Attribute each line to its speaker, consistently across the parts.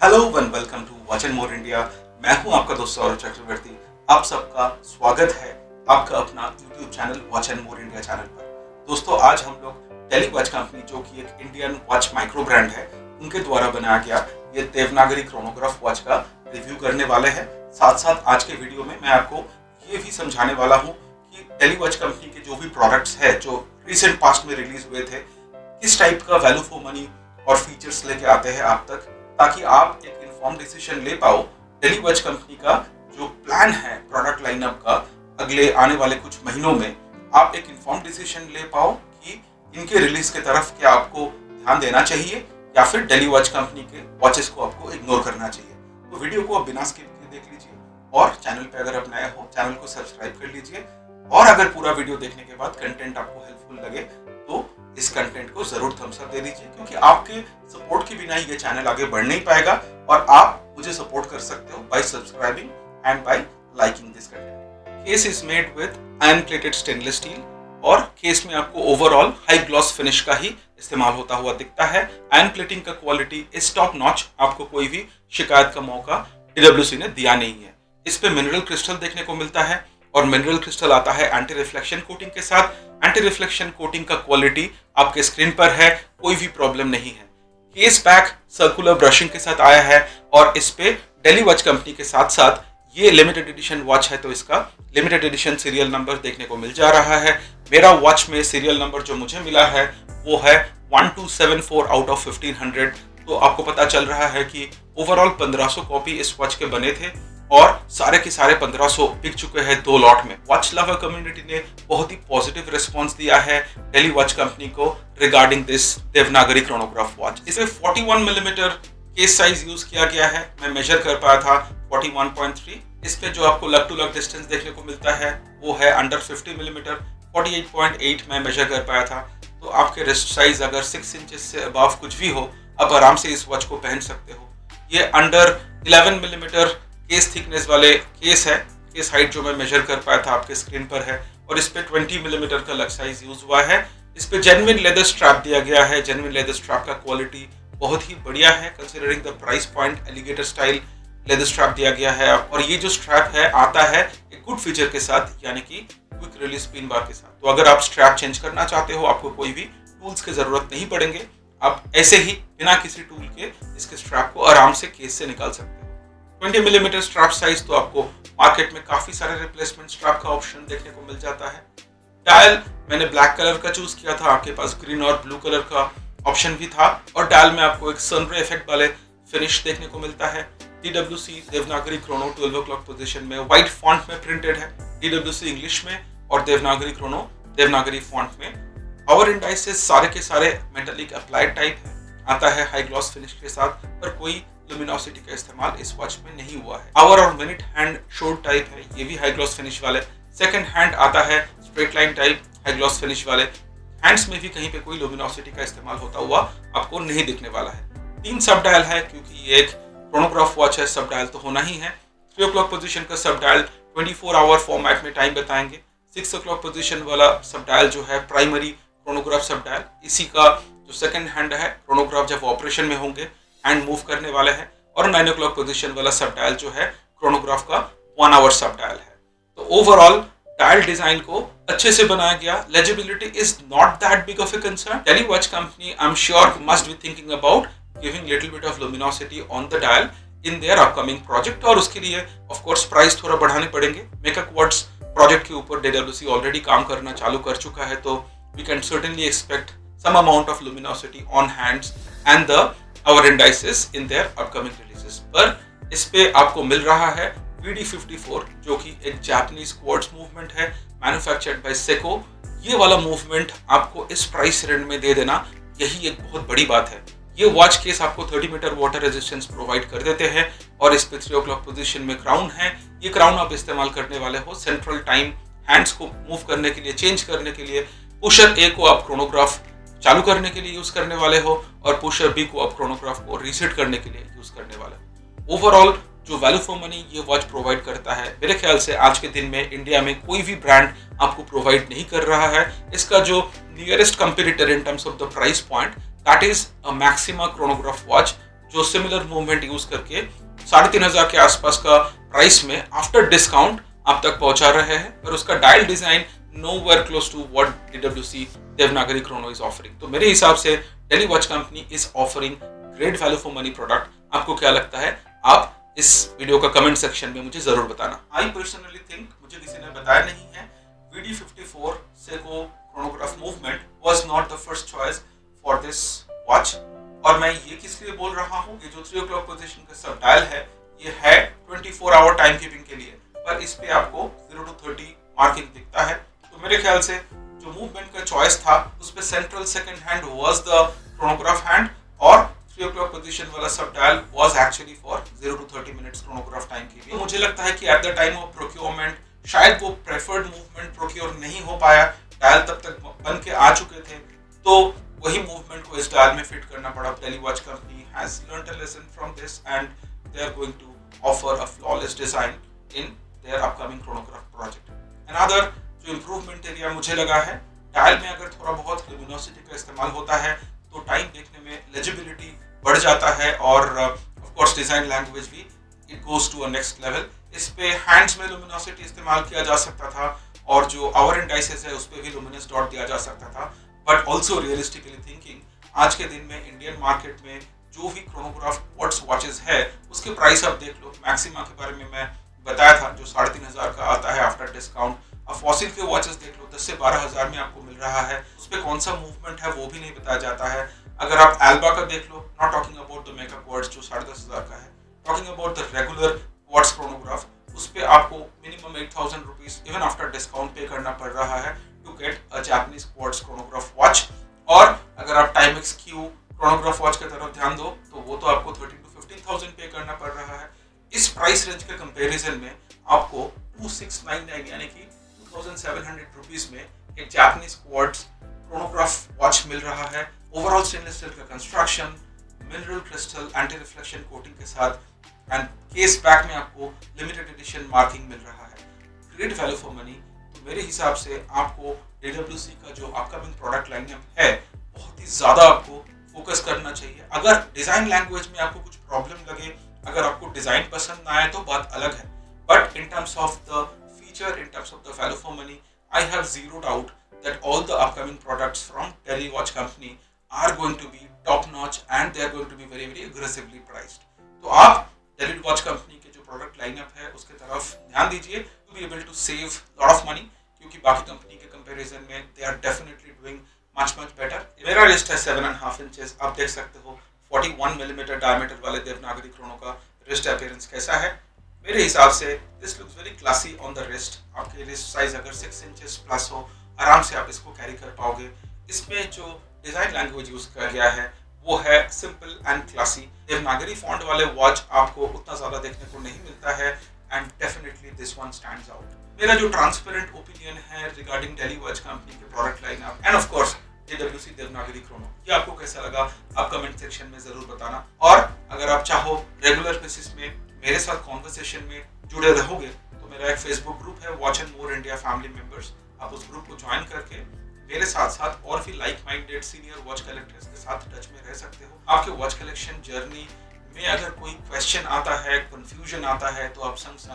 Speaker 1: Hello one welcome to watch and more India. मैं हूं आपका दोस्त सौरभ चक्रवर्ती। आप सबका स्वागत है आपका अपना YouTube channel watch and more India channel पर। दोस्तों, आज हम लोग टेली वॉच कंपनी, जो कि एक इंडियन वॉच माइक्रो ब्रांड है, उनके द्वारा बनाया गया ये देवनागरी क्रोनोग्राफ वॉच का रिव्यू करने वाले हैं। साथ साथ आज के वीडियो में मैं आपको ये भी समझाने वाला हूँ कि टेली वॉच कंपनी के जो भी प्रोडक्ट्स है जो रिसेंट पास्ट में रिलीज हुए थे, किस टाइप का वैल्यू फॉर मनी और फीचर्स लेके आते हैं आप तक, ताकि आप एक इन्फॉर्म डिसीजन ले पाओ। टेली वॉच कंपनी का जो प्लान है प्रोडक्ट लाइनअप का अगले आने वाले कुछ महीनों में, आप एक इन्फॉर्म डिसीजन ले पाओ कि इनके रिलीज की तरफ क्या आपको ध्यान देना चाहिए या फिर टेली वॉच कंपनी के वॉचेस को आपको इग्नोर करना चाहिए। तो वीडियो को आप बिना स्किप किए देख लीजिए और चैनल पे अगर आप नए हो चैनल को सब्सक्राइब कर लीजिए। और अगर पूरा वीडियो देखने के बाद कंटेंट आपको हेल्पफुल लगे तो इस कंटेंट को जरूर थम्स अप दे दीजिए, क्योंकि आपके सपोर्ट के बिना ही ये चैनल आगे बढ़ नहीं पाएगा। और आप मुझे सपोर्ट कर सकते हो bye subscribing and bye liking this content. Case is made with iron plated stainless steel और केस में आपको ओवरऑल हाई ग्लॉस फिनिश का ही इस्तेमाल होता हुआ दिखता है। आयरन प्लेटिंग का क्वालिटी इज टॉप नॉच, आपको कोई भी शिकायत का मौका DWC ने दिया नहीं है। इस पे मिनरल क्रिस्टल देखने को मिलता है और मिनरल क्रिस्टल आता है एंटी रिफ्लेक्शन कोटिंग के साथ। एंटी रिफ्लेक्शन कोटिंग का क्वालिटी आपके स्क्रीन पर है, कोई भी प्रॉब्लम नहीं है। केस बैक सर्कुलर ब्रशिंग के साथ आया है और इस पे टेली वॉच कंपनी के साथ साथ ये लिमिटेड एडिशन वॉच है, तो इसका लिमिटेड एडिशन सीरियल नंबर देखने को मिल जा रहा है। मेरा वॉच में सीरियल नंबर जो मुझे मिला है वो है 1274 आउट ऑफ 1500। तो आपको पता चल रहा है कि ओवरऑल 1500 कॉपी इस वॉच के बने थे और सारे के सारे 1500 बिक चुके हैं 2 लॉट में। वॉच लवर कम्युनिटी ने बहुत ही पॉजिटिव रिस्पांस दिया है टेली वॉच कंपनी को regarding this Devanagari chronograph watch. इसमें 41 मिलीमीटर केस साइज यूज किया गया है। मैं मेजर कर पाया था 41.3। इस पे जो आपको लग टू लग डिस्टेंस देखने को मिलता है वो है अंडर 50 मिलीमीटर। 48.8 मैं मेजर कर पाया था। तो आपके रिस्ट साइज अगर 6 इंचेस से अबव कुछ भी हो, आप आराम से इस वॉच को पहन सकते हो। ये अंडर 11 मिलीमीटर केस थिकनेस वाले केस है। केस हाइट जो मैं मेजर कर पाया था आपके स्क्रीन पर है और इस पे 20 मिलीमीटर का लग साइज यूज हुआ है। इस पे जेन्युइन लेदर स्ट्रैप दिया गया है। जेन्युइन लेदर स्ट्रैप का क्वालिटी बहुत ही बढ़िया है considering the price point. Alligator style leather strap दिया गया है और ये जो स्ट्रैप है आता है एक गुड फीचर के साथ, यानी कि क्विक रिलीज पिन बार के साथ। तो अगर आप स्ट्रैप चेंज करना चाहते हो, आपको कोई भी टूल्स की जरूरत नहीं पड़ेंगे। आप ऐसे ही बिना किसी टूल के इसके स्ट्रैप को आराम से केस से निकाल सकते हो। 20 मिलीमीटर स्ट्रैप साइज, तो आपको मार्केट में काफी सारे रिप्लेसमेंट स्ट्रैप का ऑप्शन देखने को मिल जाता है। डायल मैंने ब्लैक कलर का चूज किया था, आपके पास ग्रीन और ब्लू कलर का ऑप्शन भी था। और डायल में आपको एक सनरे इफेक्ट वाले फिनिश देखने को मिलता है। DWC Devanagari Chrono 12 o'clock position में व्हाइट फॉन्ट में प्रिंटेड है। DWC इंग्लिश में और देवनागरी क्रोनो देवनागरी फॉन्ट में। पावर इंडाइसेस सारे के सारे मेटालिक अप्लाइड टाइप है, आता है हाई ग्लॉस फिनिश के साथ, पर कोई लुमिनोसिटी का इस्तेमाल इस वॉच में नहीं हुआ है। आवर और मिनट हैंड शोल्ड टाइप है, ये भी हाई ग्लॉस फिनिश वाले। सेकंड हैंड आता है straight line type high gloss finish वाले। हैंड्स में भी कहीं पे कोई लुमिनोसिटी का इस्तेमाल होता हुआ आपको नहीं दिखने वाला है। 3 सब डायल है, क्योंकि ये एक क्रोनोग्राफ वॉच है, सब डायल तो होना ही है। 3 o'clock पोजीशन का सब डायल 24 आवर फॉर्मेट में टाइम बताएंगे। 6 o'clock पोजीशन वाला सब डायल जो है प्राइमरी क्रोनोग्राफ सब डायल, इसी का जो सेकंड हैंड है क्रोनोग्राफ जब ऑपरेशन में होंगे हैंड मूव करने वाले हैं। और 9 o'clock पोजीशन वाला सब डायल जो है क्रोनोग्राफ का 1 आवर सब डायल है। तो ओवरऑल डायल डिजाइन को अच्छे से बनाया गया। Legibility is not that big of a concern. Tele watch company I am sure must be thinking about giving little bit of luminosity on the dial in their upcoming project, और उसके लिए of course price थोड़ा बढ़ाने पड़ेंगे। मेका quartz project के ऊपर DWC already काम करना चालू कर चुका है, तो we can certainly expect some amount of luminosity on hands and the hour indices in their upcoming releases। पर इस पे आपको मिल रहा है VD54, जो कि एक जापानीज क्वार्ट्ज मूवमेंट है, मैन्युफैक्चर्ड बाय सेको। ये वाला मूवमेंट आपको इस प्राइस रेंज में दे देना, यही एक बहुत बड़ी बात है। ये वॉच केस आपको 30 मीटर वाटर रेजिस्टेंस प्रोवाइड कर देते हैं और इस पे 3 o'clock पोजीशन में क्राउन है। ये क्राउन आप इस्तेमाल करने वाले हो सेंट्रल टाइम हैंड्स को मूव करने के लिए, चेंज करने के लिए। पुशर ए को आप क्रोनोग्राफ चालू करने के लिए यूज करने वाले हो और पुशर बी को आप क्रोनोग्राफ को रीसेट करने के लिए यूज करने वाले हो। ओवरऑल जो वैल्यू फॉर मनी ये वॉच प्रोवाइड करता है, मेरे ख्याल से आज के दिन में इंडिया में कोई भी ब्रांड आपको प्रोवाइड नहीं कर रहा है। इसका जो nearest competitor in terms of the price point, that is a maxima chronograph watch, जो सिमिलर मूवमेंट यूज करके 3,500 के आसपास का प्राइस में आफ्टर डिस्काउंट आप तक पहुंचा रहे हैं, पर उसका dial design nowhere close to what DWC Devanagari Chrono is offering. तो मेरे हिसाब से tele watch company is offering great value for money product. आपको क्या लगता है? आप इस वीडियो का कमेंट सेक्शन में मुझे जरूर बताना. I personally think, मुझे किसी ने बताया नहीं है, VD54 Seiko chronograph movement was not the first choice for this watch. और मैं ये किस लिए बोल रहा हूँ, ये जो 3 o'clock पोजीशन का सब डायल है, ये है 24 आवर टाइम कीपिंग के लिए, पर इस पे आपको 0 to 30 मार्किंग दिखता है. तो मेरे ख्याल से जो मूवमेंट का चॉइस था उस पे central second hand was the chronograph hand और 3 o'clock पोजीशन वाला सब dial was actually for 0 to 30 minutes chronograph time के लिए. मुझे लगता है कि at the time of procurement शायद वो प्रेफर्ड मूवमेंट प्रोक्योर नहीं हो पाया, डायल तब तक बन के आ चुके थे, तो वही मूवमेंट को इस डायल में फिट करना पड़ा. Tele watch company has learned a lesson from this and they are going to offer a flawless design in their upcoming chronograph project. Another जो इम्प्रूवमेंट एरिया मुझे लगा है, डायल में अगर थोड़ा बहुत ल्यूमिनोसिटी का इस्तेमाल होता है तो टाइम देखने में लेजिबिलिटी बढ़ जाता है और ऑफ कोर्स डिजाइन लैंग्वेज भी it goes to a next level. इस पे हैंड्स में ल्यूमिनोसिटी इस्तेमाल किया जा सकता था और जो आवर इंडाइसेस है उस पे भी लुमिनस डॉट दिया जा सकता था. बट ऑल्सो रियलिस्टिकली थिंकिंग, आज के दिन में इंडियन मार्केट में जो भी क्रोनोग्राफ क्वार्ट्ज वॉचेस है उसके प्राइस आप देख लो. मैक्सिमा के बारे में मैं बताया था जो 3,500 का आता है आफ्टर डिस्काउंट. अब फॉसिल के वॉचेस देख लो 10 से 12,000 में आपको मिल रहा है, उस पर कौन सा मूवमेंट है वो भी नहीं बताया जाता है. अगर आप एल्बा का देख लो, not talking about the Mega Quartz जो 10,500 का है, talking about the regular quartz chronograph, उस पे आपको minimum 8,000 rupees even after discount पे करना पड़ रहा है to get a Japanese quartz chronograph watch. और अगर आप टाइमेक्स क्यू क्रोनोग्राफ वॉच की तरफ ध्यान दो तो वो तो आपको 13,000 to 15,000 पे करना पड़ रहा है. इस प्राइस रेंज के कंपैरिजन में आपको 2,699 यानी कि 2,700 रुपीज में एक जापानीज क्वार्ट्ज क्रोनोग्राफ वॉच मिल रहा है. ओवरऑल स्टेनलेस स्टील का construction, mineral crystal anti reflection coating के साथ एंड केस बैक में आपको लिमिटेड एडिशन मार्किंग मिल रहा है. Great value for money. तो मेरे हिसाब से आपको DWC का जो अपकमिंग प्रोडक्ट लाइनअप है बहुत ही ज्यादा आपको फोकस करना चाहिए. अगर डिजाइन लैंग्वेज में आपको कुछ प्रॉब्लम लगे, अगर आपको डिजाइन पसंद ना आए तो बात अलग है, but in terms of the feature, in terms of the value for money, I have zero doubt that all the upcoming products from Telewatch company are going to be top notch and they are going to be very very aggressively priced. तो आप Telewatch company के जो product lineup है उसके तरफ ध्यान दीजिए to be able to save lot of money, क्योंकि बाकी कंपनी के कंपैरिजन में they are definitely doing much better. मेरा रिस्ट है 7.5 inches. आप देख सकते हो 41 mm डायमीटर वाले देवनागरी क्रोनो का रिस्ट अपीयरेंस कैसा है. मेरे हिसाब से this looks very classy on the wrist. आपके रिस्ट साइज अगर 6 inches प्लस हो, आराम से आप इसको कैरी कर पाओगे. इसमें जो डिजाइन लैंग्वेज यूज किया गया है वो है simple and classy. Devanagari font वाले वॉच आपको उतना ज्यादा देखने को नहीं मिलता है and definitely this one stands out. मेरा जो ट्रांसपेरेंट ओपिनियन है रिगार्डिंग टेलीवॉच कंपनी के product lineup end of course DWC Devanagari Chrono, ये आपको कैसा लगा आप कमेंट सेक्शन में जरूर बताना. और अगर आप चाहो रेगुलर बेसिस में मेरे साथ कॉन्वर्सेशन में जुड़े रहोगे तो मेरा एक फेसबुक ग्रुप है watch and more India family members. आप उस ग्रुप को ज्वाइन करके मेरे साथ साथ और भी like minded senior watch collectors के साथ टच में रह सकते हो. आपके वॉच कलेक्शन जर्नी में अगर कोई क्वेश्चन आता है, कंफ्यूजन आता है, तो आप संग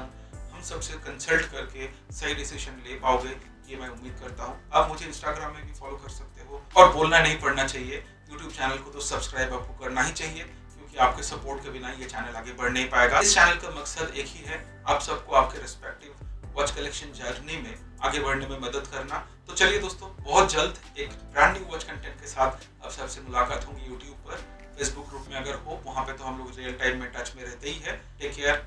Speaker 1: हम सबसे कंसल्ट करके सही डिसीजन ले पाओगे, ये मैं उम्मीद करता हूँ. आप मुझे इंस्टाग्राम में भी फॉलो कर सकते हो और बोलना नहीं पड़ना चाहिए. यूट्यूब चैनल को तो सब्सक्राइब आपको करना ही चाहिए, क्योंकि आपके सपोर्ट के बिना ये चैनल आगे बढ़ नहीं पाएगा. इस चैनल का मकसद एक ही है, आप सबको आपके रिस्पेक्टिव वॉच कलेक्शन जर्नी में आगे बढ़ने में मदद करना. तो चलिए दोस्तों, बहुत जल्द एक ब्रांड न्यू वॉच कंटेंट के साथ आप सबसे मुलाकात होगी यूट्यूब पर. फेसबुक ग्रुप में अगर हो, वहां पे तो हम लोग रियल टाइम में टच में रहते ही है. Take care.